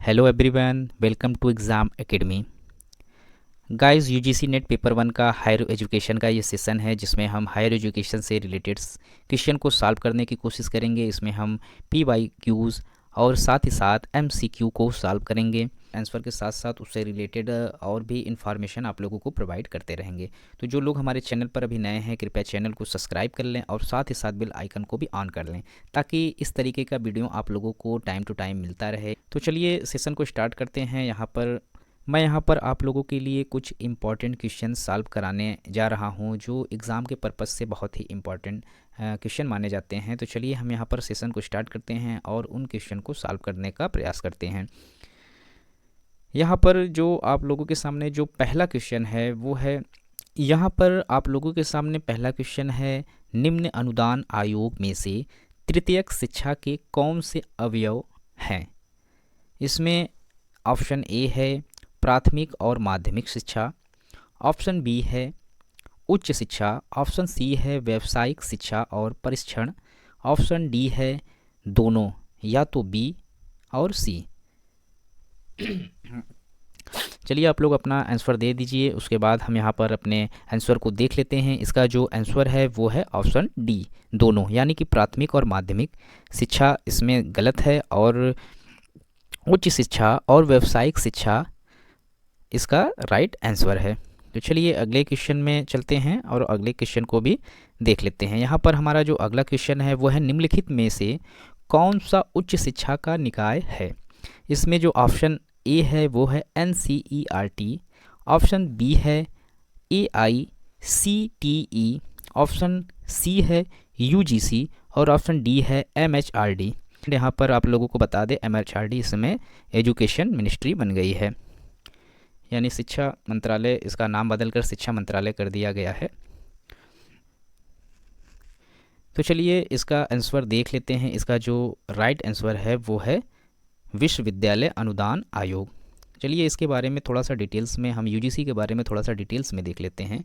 Hello everyone, welcome to exam academy. Guys, UGC NET paper 1 का higher education का ये session है जिसमें हम हायर एजुकेशन से रिलेटेड क्वेश्चन को सॉल्व करने की कोशिश करेंगे। इसमें हम पीवाईक्यूज़ और साथ ही साथ एमसीक्यू को सॉल्व करेंगे। आंसर के साथ साथ उससे रिलेटेड और भी इन्फॉर्मेशन आप लोगों को प्रोवाइड करते रहेंगे। तो जो लोग हमारे चैनल पर अभी नए हैं, कृपया चैनल को सब्सक्राइब कर लें और साथ ही साथ बेल आइकन को भी ऑन कर लें ताकि इस तरीके का वीडियो आप लोगों को टाइम टू टाइम मिलता रहे। तो चलिए सेशन को स्टार्ट करते हैं। मैं यहाँ पर आप लोगों के लिए कुछ इम्पॉर्टेंट क्वेश्चन सॉल्व कराने जा रहा हूँ जो एग्ज़ाम के पर्पज़ से बहुत ही इम्पॉर्टेंट क्वेश्चन माने जाते हैं। तो चलिए हम यहाँ पर सेशन को स्टार्ट करते हैं और उन क्वेश्चन को सॉल्व करने का प्रयास करते हैं। यहाँ पर जो आप लोगों के सामने जो पहला क्वेश्चन है वो है, यहाँ पर आप लोगों के सामने पहला क्वेश्चन है, निम्न अनुदान आयोग में से तृतीयक शिक्षा के कौन से अवयव हैं। इसमें ऑप्शन ए है प्राथमिक और माध्यमिक शिक्षा, ऑप्शन बी है उच्च शिक्षा, ऑप्शन सी है व्यावसायिक शिक्षा और प्रशिक्षण, ऑप्शन डी है दोनों या तो बी और सी। चलिए आप लोग अपना आंसर दे दीजिए, उसके बाद हम यहाँ पर अपने आंसर को देख लेते हैं। इसका जो आंसर है वो है ऑप्शन डी, दोनों, यानी कि प्राथमिक और माध्यमिक शिक्षा इसमें गलत है और उच्च शिक्षा और व्यावसायिक शिक्षा इसका राइट आंसर है। तो चलिए अगले क्वेश्चन में चलते हैं और अगले क्वेश्चन को भी देख लेते हैं। यहाँ पर हमारा जो अगला क्वेश्चन है वो है, निम्नलिखित में से कौन सा उच्च शिक्षा का निकाय है। इसमें जो ऑप्शन ए है वो है NCERT, ऑप्शन बी है AICTE, ऑप्शन सी है UGC और ऑप्शन डी है MHRD। यहाँ पर आप लोगों को बता दें MHRD इसमें एजुकेशन मिनिस्ट्री बन गई है, यानी शिक्षा मंत्रालय, इसका नाम बदलकर शिक्षा मंत्रालय कर दिया गया है। तो चलिए इसका आंसर देख लेते हैं। इसका जो राइट आंसर है वो है विश्वविद्यालय अनुदान आयोग। चलिए इसके बारे में थोड़ा सा डिटेल्स में, हम यूजीसी के बारे में थोड़ा सा डिटेल्स में देख लेते हैं।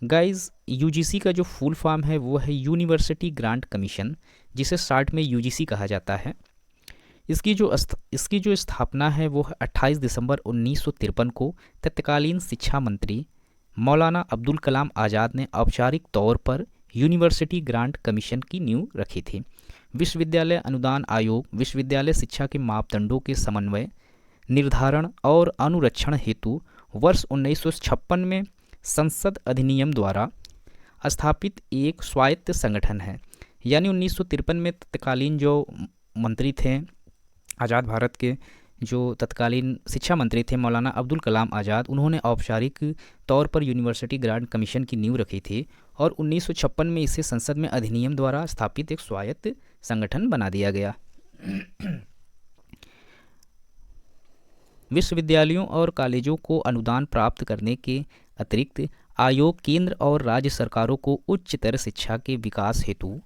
गाइस, यूजीसी का जो फुल फॉर्म है वो है यूनिवर्सिटी ग्रांट कमीशन, जिसे शॉर्ट में यूजीसी कहा जाता है। इसकी जो स्थापना है वो 28 दिसंबर 1953 को तत्कालीन शिक्षा मंत्री मौलाना अब्दुल कलाम आज़ाद ने औपचारिक तौर पर यूनिवर्सिटी ग्रांट कमीशन की नींव रखी थी। विश्वविद्यालय अनुदान आयोग विश्वविद्यालय शिक्षा के मापदंडों के समन्वय, निर्धारण और अनुरक्षण हेतु वर्ष 1956 में संसद अधिनियम द्वारा स्थापित एक स्वायत्त संगठन है। यानी 1953 में तत्कालीन जो मंत्री थे आज़ाद भारत के, जो तत्कालीन शिक्षा मंत्री थे मौलाना अब्दुल कलाम आज़ाद, उन्होंने औपचारिक तौर पर यूनिवर्सिटी ग्रांट कमीशन की नींव रखी थी और 1956 में इसे संसद में अधिनियम द्वारा स्थापित एक स्वायत्त संगठन बना दिया गया। विश्वविद्यालयों और कॉलेजों को अनुदान प्राप्त करने के अतिरिक्त आयोग केंद्र और राज्य सरकारों को उच्चतर शिक्षा के विकास हेतु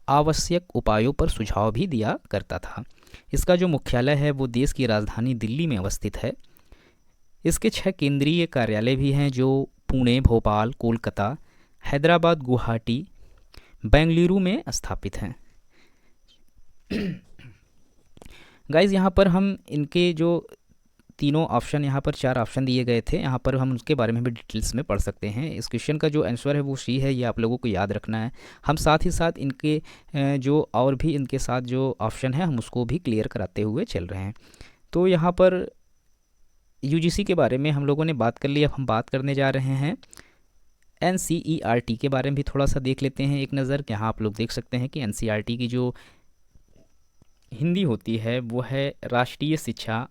आवश्यक उपायों पर सुझाव भी दिया करता था। इसका जो मुख्यालय है वो देश की राजधानी दिल्ली में अवस्थित है। इसके 6 केंद्रीय कार्यालय भी हैं जो पुणे, भोपाल, कोलकाता, हैदराबाद, गुवाहाटी, बेंगलुरु में स्थापित हैं। गाइस, यहाँ पर हम इनके जो तीनों ऑप्शन, यहाँ पर 4 ऑप्शन दिए गए थे, यहाँ पर हम उसके बारे में भी डिटेल्स में पढ़ सकते हैं। इस क्वेश्चन का जो आंसर है वो सी है, ये आप लोगों को याद रखना है। हम साथ ही साथ इनके जो और भी इनके साथ जो ऑप्शन है हम उसको भी क्लियर कराते हुए चल रहे हैं। तो यहाँ पर यूजीसी के बारे में हम लोगों ने बात कर ली। अब हम बात करने जा रहे हैं NCERT के बारे में भी थोड़ा सा देख लेते हैं एक नज़र। यहाँ आप लोग देख सकते हैं कि NCERT की जो हिंदी होती है वो है राष्ट्रीय शिक्षा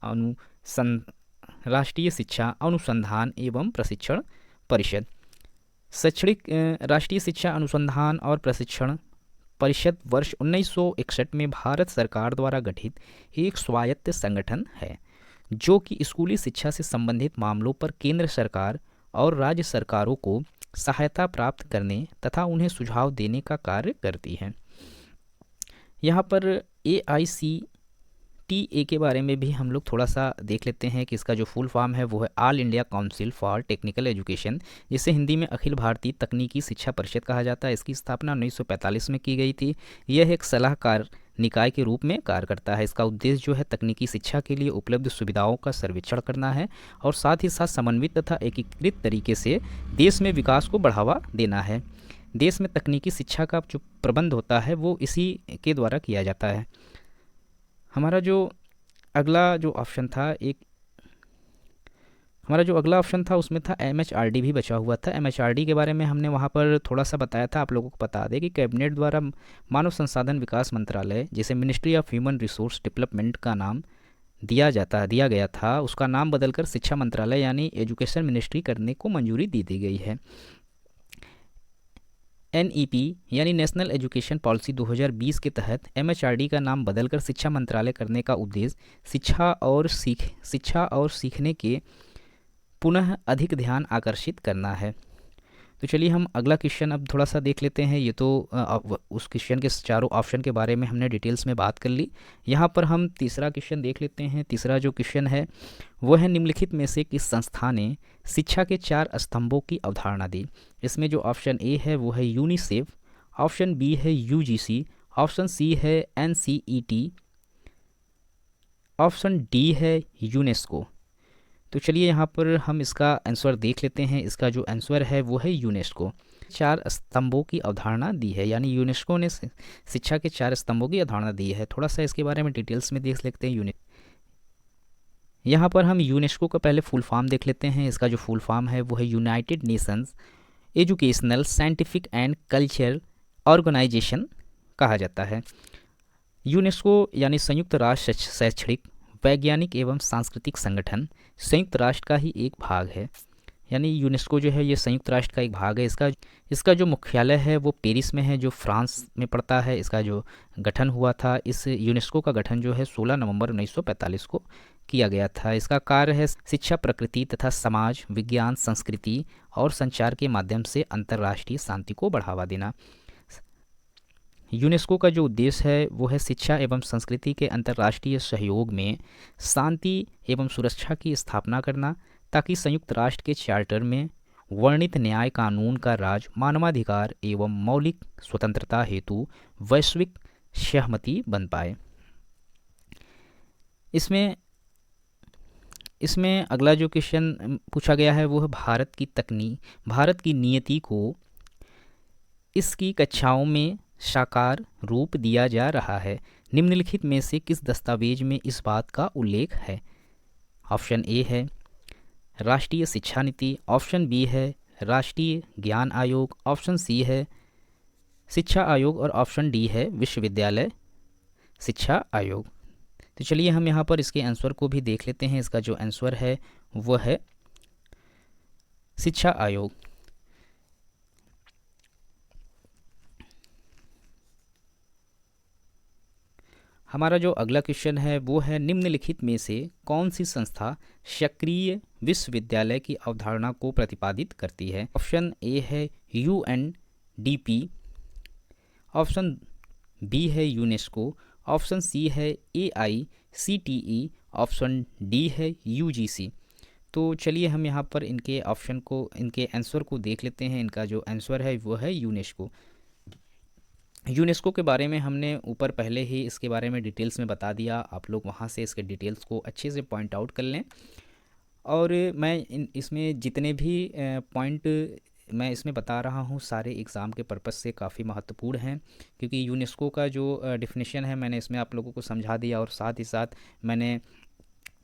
अनुसंधान एवं प्रशिक्षण परिषद। राष्ट्रीय शिक्षा अनुसंधान और प्रशिक्षण परिषद वर्ष 1961 में भारत सरकार द्वारा गठित एक स्वायत्त संगठन है जो कि स्कूली शिक्षा से संबंधित मामलों पर केंद्र सरकार और राज्य सरकारों को सहायता प्राप्त करने तथा उन्हें सुझाव देने का कार्य करती है। यहाँ पर AICTE के बारे में भी हम लोग थोड़ा सा देख लेते हैं कि इसका जो फुल फॉर्म है वो है all India council for technical education, जिसे हिंदी में अखिल भारतीय तकनीकी शिक्षा परिषद कहा जाता है। इसकी स्थापना 1945 में की गई थी। यह एक सलाहकार निकाय के रूप में कार्य करता है। इसका उद्देश्य जो है तकनीकी शिक्षा के लिए उपलब्ध सुविधाओं का सर्वेक्षण करना है और साथ ही साथ समन्वित तथा एकीकृत तरीके से देश में विकास को बढ़ावा देना है। देश में तकनीकी शिक्षा का जो प्रबंध होता है वो इसी के द्वारा किया जाता है। हमारा जो अगला जो ऑप्शन था उसमें था MHRD भी बचा हुआ था। MHRD के बारे में हमने वहाँ पर थोड़ा सा बताया था। आप लोगों को बता दें कि कैबिनेट द्वारा मानव संसाधन विकास मंत्रालय, जिसे ministry of human resource development का नाम दिया गया था, उसका नाम बदलकर शिक्षा मंत्रालय यानी एजुकेशन मिनिस्ट्री करने को मंजूरी दी गई है। NEP यानी नेशनल एजुकेशन पॉलिसी 2020 के तहत MHRD का नाम बदलकर शिक्षा मंत्रालय करने का उद्देश्य शिक्षा और सीखने के पुनः अधिक ध्यान आकर्षित करना है। तो चलिए हम अगला क्वेश्चन अब थोड़ा सा देख लेते हैं। ये तो उस क्वेश्चन के चारों ऑप्शन के बारे में हमने डिटेल्स में बात कर ली। यहाँ पर हम तीसरा क्वेश्चन देख लेते हैं। तीसरा जो क्वेश्चन है वो है, निम्नलिखित में से किस संस्था ने शिक्षा के 4 स्तंभों की अवधारणा दी? इसमें जो ऑप्शन ए है वो है यूनिसेफ, ऑप्शन बी है UGC, ऑप्शन सी है NCET, ऑप्शन डी है यूनेस्को। तो चलिए यहाँ पर हम इसका आंसर देख लेते हैं। इसका जो आंसर है वो है यूनेस्को। 4 स्तंभों की अवधारणा दी है, यानी यूनेस्को ने शिक्षा के 4 स्तंभों की अवधारणा दी है। थोड़ा सा इसके बारे में डिटेल्स में देख लेते हैं। यहाँ पर हम यूनेस्को का पहले फुल फॉर्म देख लेते हैं। इसका जो फुल फॉर्म है वो है United Nations Educational, Scientific and Cultural Organisation कहा जाता है। यूनेस्को यानी संयुक्त राष्ट्र शैक्षणिक, वैज्ञानिक एवं सांस्कृतिक संगठन संयुक्त राष्ट्र का ही एक भाग है। यानी यूनेस्को जो है ये संयुक्त राष्ट्र का एक भाग है। इसका जो मुख्यालय है वो पेरिस में है, जो फ्रांस में पड़ता है। इसका जो गठन हुआ था, इस यूनेस्को का गठन जो है 16 नवंबर 1945 को किया गया था। इसका कार्य है शिक्षा, प्रकृति तथा समाज विज्ञान, संस्कृति और संचार के माध्यम से अंतर्राष्ट्रीय शांति को बढ़ावा देना। यूनेस्को का जो उद्देश्य है वो है शिक्षा एवं संस्कृति के अंतर्राष्ट्रीय सहयोग में शांति एवं सुरक्षा की स्थापना करना, ताकि संयुक्त राष्ट्र के चार्टर में वर्णित न्याय, कानून का राज, मानवाधिकार एवं मौलिक स्वतंत्रता हेतु वैश्विक सहमति बन पाए। इसमें अगला जो क्वेश्चन पूछा गया है वो है, भारत की नीति को इसकी कक्षाओं में साकार रूप दिया जा रहा है। निम्नलिखित में से किस दस्तावेज में इस बात का उल्लेख है? ऑप्शन ए है राष्ट्रीय शिक्षा नीति, ऑप्शन बी है राष्ट्रीय ज्ञान आयोग, ऑप्शन सी है शिक्षा आयोग और ऑप्शन डी है विश्वविद्यालय शिक्षा आयोग। तो चलिए हम यहाँ पर इसके आंसर को भी देख लेते हैं। इसका जो आंसर है वह है शिक्षा आयोग। हमारा जो अगला क्वेश्चन है वो है, निम्नलिखित में से कौन सी संस्था सक्रिय विश्वविद्यालय की अवधारणा को प्रतिपादित करती है? ऑप्शन ए है UNDP, ऑप्शन बी है यूनेस्को, ऑप्शन सी है AICTE, ऑप्शन डी है UGC। तो चलिए हम यहाँ पर इनके आंसर को देख लेते हैं। इनका जो आंसर है वो है यूनेस्को। यूनेस्को के बारे में हमने ऊपर पहले ही इसके बारे में डिटेल्स में बता दिया। आप लोग वहाँ से इसके डिटेल्स को अच्छे से पॉइंट आउट कर लें। और मैं इसमें जितने भी पॉइंट मैं इसमें बता रहा हूँ सारे एग्ज़ाम के पर्पज़ से काफ़ी महत्वपूर्ण हैं, क्योंकि यूनेस्को का जो डिफिनेशन है मैंने इसमें आप लोगों को समझा दिया, और साथ ही साथ मैंने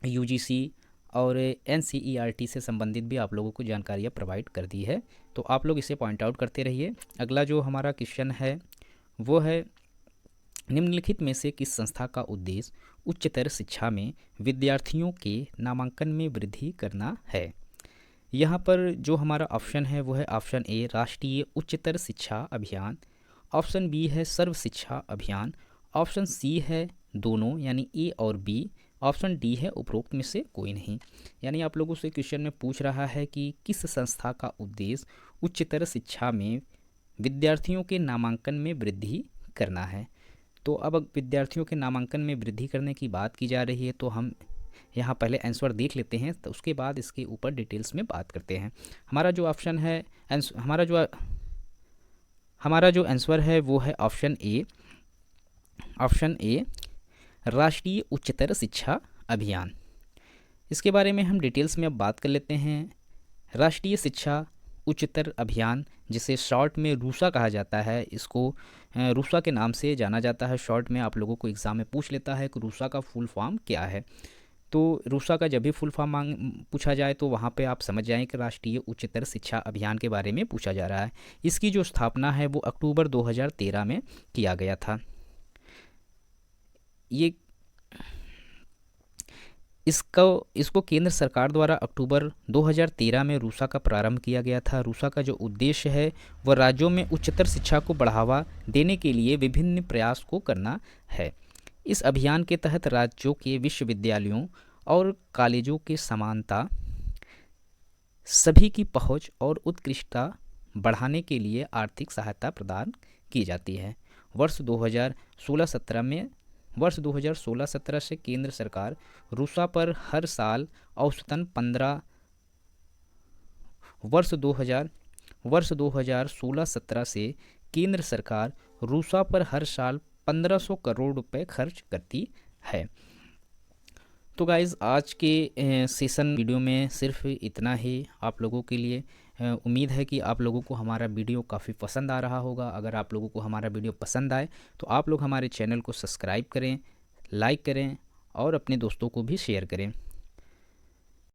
UGC और NCERT से संबंधित भी आप लोगों को जानकारियाँ प्रोवाइड कर दी है। तो आप लोग इसे पॉइंट आउट करते रहिए। अगला जो हमारा क्वेश्चन है वो है, निम्नलिखित में से किस संस्था का उद्देश्य उच्चतर शिक्षा में विद्यार्थियों के नामांकन में वृद्धि करना है? यहाँ पर जो हमारा ऑप्शन है वो है ऑप्शन ए राष्ट्रीय उच्चतर शिक्षा अभियान, ऑप्शन बी है सर्व शिक्षा अभियान, ऑप्शन सी है दोनों यानी ए और बी, ऑप्शन डी है उपरोक्त में से कोई नहीं। यानी आप लोगों से क्वेश्चन में पूछ रहा है कि किस संस्था का उद्देश्य उच्चतर शिक्षा में विद्यार्थियों के नामांकन में वृद्धि करना है। तो अब विद्यार्थियों के नामांकन में वृद्धि करने की बात की जा रही है, तो हम यहाँ पहले आंसर देख लेते हैं, तो उसके बाद इसके ऊपर डिटेल्स में बात करते हैं। हमारा जो ऑप्शन है हमारा जो आंसर है वो है ऑप्शन ए ऑप्शन ए राष्ट्रीय उच्चतर शिक्षा अभियान। इसके बारे में हम डिटेल्स में अब बात कर लेते हैं। राष्ट्रीय शिक्षा उच्चतर अभियान, जिसे शॉर्ट में रूसा कहा जाता है, इसको रूसा के नाम से जाना जाता है। शॉर्ट में आप लोगों को एग्ज़ाम में पूछ लेता है कि रूसा का फुल फॉर्म क्या है। तो रूसा का जब भी फुल फॉर्म पूछा जाए तो वहाँ पे आप समझ जाएं कि राष्ट्रीय उच्चतर शिक्षा अभियान के बारे में पूछा जा रहा है। इसकी जो स्थापना है वो अक्टूबर 2013 में किया गया था। ये इसको केंद्र सरकार द्वारा अक्टूबर 2013 में रूसा का प्रारंभ किया गया था। रूसा का जो उद्देश्य है वह राज्यों में उच्चतर शिक्षा को बढ़ावा देने के लिए विभिन्न प्रयास को करना है। इस अभियान के तहत राज्यों के विश्वविद्यालयों और कॉलेजों के समानता, सभी की पहुंच और उत्कृष्टता बढ़ाने के लिए आर्थिक सहायता प्रदान की जाती है। वर्ष 2016-17 से केंद्र सरकार रूसा पर हर साल औसतन 15 वर्ष 2016-17 से केंद्र सरकार रूसा पर हर साल 1500 करोड़ रुपए खर्च करती है। तो गाइज़ आज के सेशन वीडियो में सिर्फ इतना ही आप लोगों के लिए। उम्मीद है कि आप लोगों को हमारा वीडियो काफ़ी पसंद आ रहा होगा। अगर आप लोगों को हमारा वीडियो पसंद आए तो आप लोग हमारे चैनल को सब्सक्राइब करें, लाइक करें और अपने दोस्तों को भी शेयर करें।